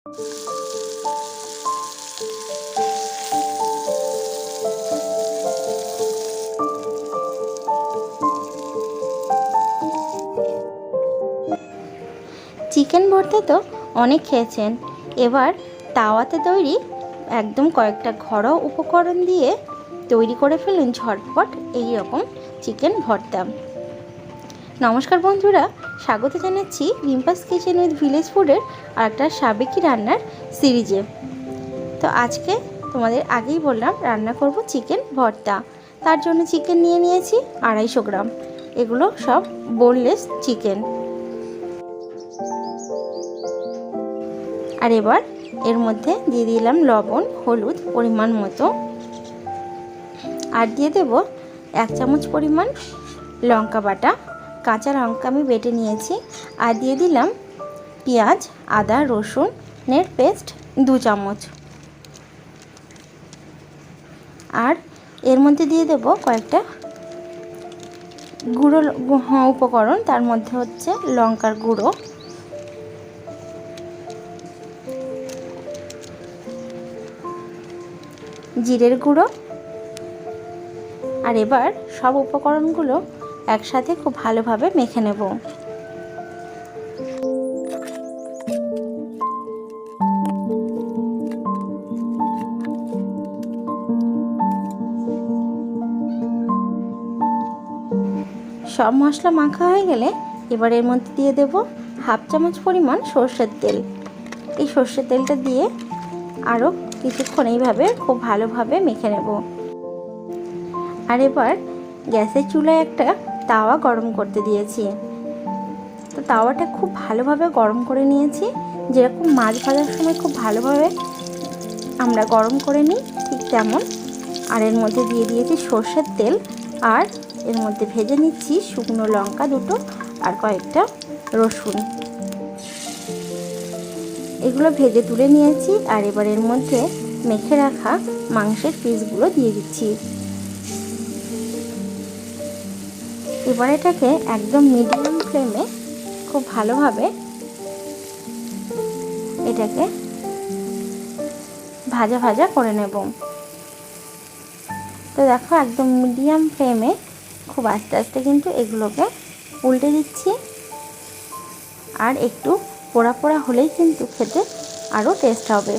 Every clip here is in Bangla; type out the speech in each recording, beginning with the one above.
চিকেন ভর্তা তো অনেক খেয়েছেন, এবার তাওয়াতে তৈরি একদম কয়েকটা ঘরোয়া উপকরণ দিয়ে তৈরি করে ফেলুন ঝটপট এই রকম চিকেন ভর্তা। নমস্কার বন্ধুরা, স্বাগত জানাচ্ছি রিম্পাস কিচেন উইথ ভিলেজ ফুডের আর একটা সাবেকি রান্নার সিরিজে। তো আজকে তোমাদের আগেই বললাম রান্না করব চিকেন ভর্তা। তার জন্য চিকেন নিয়ে নিয়েছি 250 গ্রাম। এগুলো সব বোনলেস চিকেন। আর এবার এর মধ্যে দিয়ে দিলাম লবণ, হলুদ পরিমাণ মতো, আর দিয়ে দেব 1 চামচ পরিমাণ লঙ্কা বাটা, কাঁচা লঙ্কা আমি বেটে নিয়েছি, আর দিয়ে দিলাম পেঁয়াজ, আদা রসুনের পেস্ট 2 চামচ। আর এর মধ্যে দিয়ে দেব কয়েকটা গুঁড়ো উপকরণ, তার মধ্যে হচ্ছে লঙ্কার গুঁড়ো, জিরের গুঁড়ো। আর এবার সব উপকরণগুলো একসাথে খুব ভালোভাবে মেখে নেব। সব মশলা মাখা হয়ে গেলে এবার এর মধ্যে দিয়ে দেব 1/2 চামচ পরিমাণ সর্ষের তেল। এই সর্ষের তেলটা দিয়ে আরও কিছুক্ষণ এইভাবে খুব ভালোভাবে মেখে নেব। আর এবার গ্যাসের চুলায় একটা তাওয়া গরম করতে দিয়েছি। তো তাওয়াটা খুব ভালোভাবে গরম করে নিয়েছি, যেরকম মাছ ভাজার সময় খুব ভালোভাবে আমরা গরম করে নিই ঠিক তেমন। আর এর মধ্যে দিয়ে দিয়েছি সর্ষের তেল, আর এর মধ্যে ভেজে নিচ্ছি শুকনো লঙ্কা 2টো আর কয়েকটা রসুন। এগুলো ভেজে তুলে নিয়েছি। আর এবার এর মধ্যে মেখে রাখা মাংসের পিসগুলো দিয়ে দিচ্ছি। এবার এটাকে একদম মিডিয়াম ফ্লেমে খুব ভালোভাবে এটাকে ভাজা ভাজা করে নেব। তো দেখো একদম মিডিয়াম ফ্লেমে খুব আস্তে আস্তে কিন্তু এগুলোকে উল্টে দিচ্ছি। আর একটু পোড়া পোড়া হলেই কিন্তু খেতে আরও টেস্ট হবে।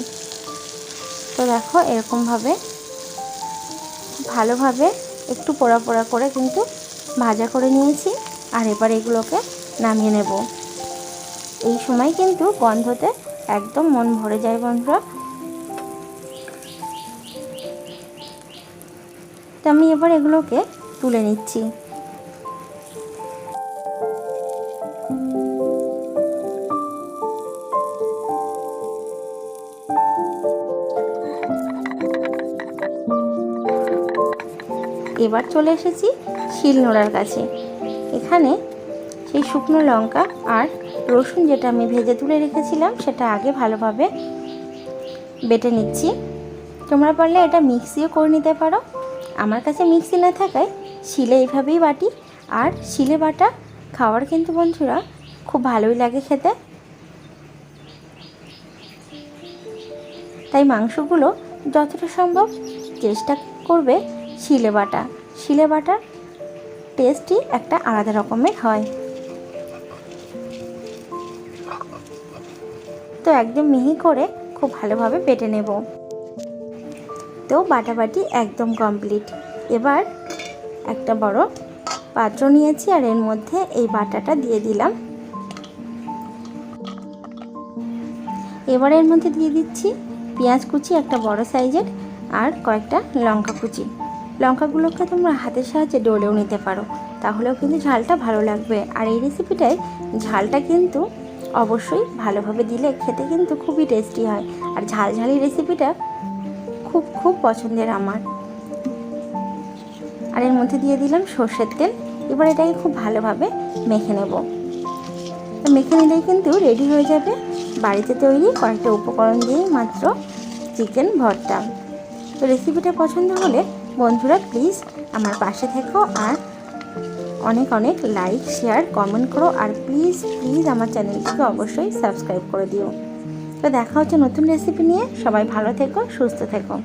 তো দেখো এরকমভাবে ভালোভাবে একটু পোড়া পোড়া করে কিন্তু ভাজা করে নিয়েছি। আর এবার এগুলোকে নামিয়ে নেব। এই সময় কিন্তু গন্ধতে একদম মন ভরে যায় বন্ধুরা। তো আমি এবার এগুলোকে তুলে নিচ্ছি। এবার চলে এসেছি শিলনোড়ার কাছে। এখানে সেই শুকনো লঙ্কা আর রসুন যেটা আমি ভেজে তুলে রেখেছিলাম সেটা আগে ভালোভাবে বেটে নিচ্ছি। তোমরা পারলে এটা মিক্সিও করে নিতে পারো। আমার কাছে মিক্সি না থাকায় শিলে এইভাবেই বাটি। আর শিলে বাটা খাওয়ার কিন্তু বন্ধুরা খুব ভালোই লাগে খেতে। তাই মাংসগুলো যতটা সম্ভব চেষ্টা করবে শিলে বাটা। শিলে বাটার টেস্টই একটা আলাদা রকমের হয়। তো একদম মিহি করে খুব ভালোভাবে বেটে নেব। তো বাটাবাটি একদম কমপ্লিট। এবার একটা বড় পাত্র নিয়েছি, আর এর মধ্যে এই বাটাটা দিয়ে দিলাম। এবার এর মধ্যে দিয়ে দিচ্ছি পেঁয়াজ কুচি একটা বড় সাইজের, আর কয়েকটা লঙ্কা কুচি। লঙ্কাগুলোকে তোমরা হাতের সাহায্যে ডলেও নিতে পারো, তাহলেও কিন্তু ঝালটা ভালো লাগবে। আর এই রেসিপিটায় ঝালটা কিন্তু অবশ্যই ভালোভাবে দিলে খেতে কিন্তু খুবই টেস্টি হয়। আর ঝালঝালি রেসিপিটা খুব খুব পছন্দের আমার। আর এর মধ্যে দিয়ে দিলাম সর্ষের তেল। এবার এটাকে খুব ভালোভাবে মেখে নেব। মেখে নিলেই কিন্তু রেডি হয়ে যাবে বাড়িতে তৈরি কয়েকটা উপকরণ দিয়েই মাত্র চিকেন ভর্তা। তো রেসিপিটা পছন্দ হলে বন্ধুরা প্লিজ আমার পাশে থেকো, আর অনেক অনেক লাইক শেয়ার কমেন্ট করো। আর প্লিজ প্লিজ আমার চ্যানেলটিকে অবশ্যই সাবস্ক্রাইব করে দিও। তো দেখা হচ্ছে নতুন রেসিপি নিয়ে। সবাই ভালো থেকো, সুস্থ থেকো।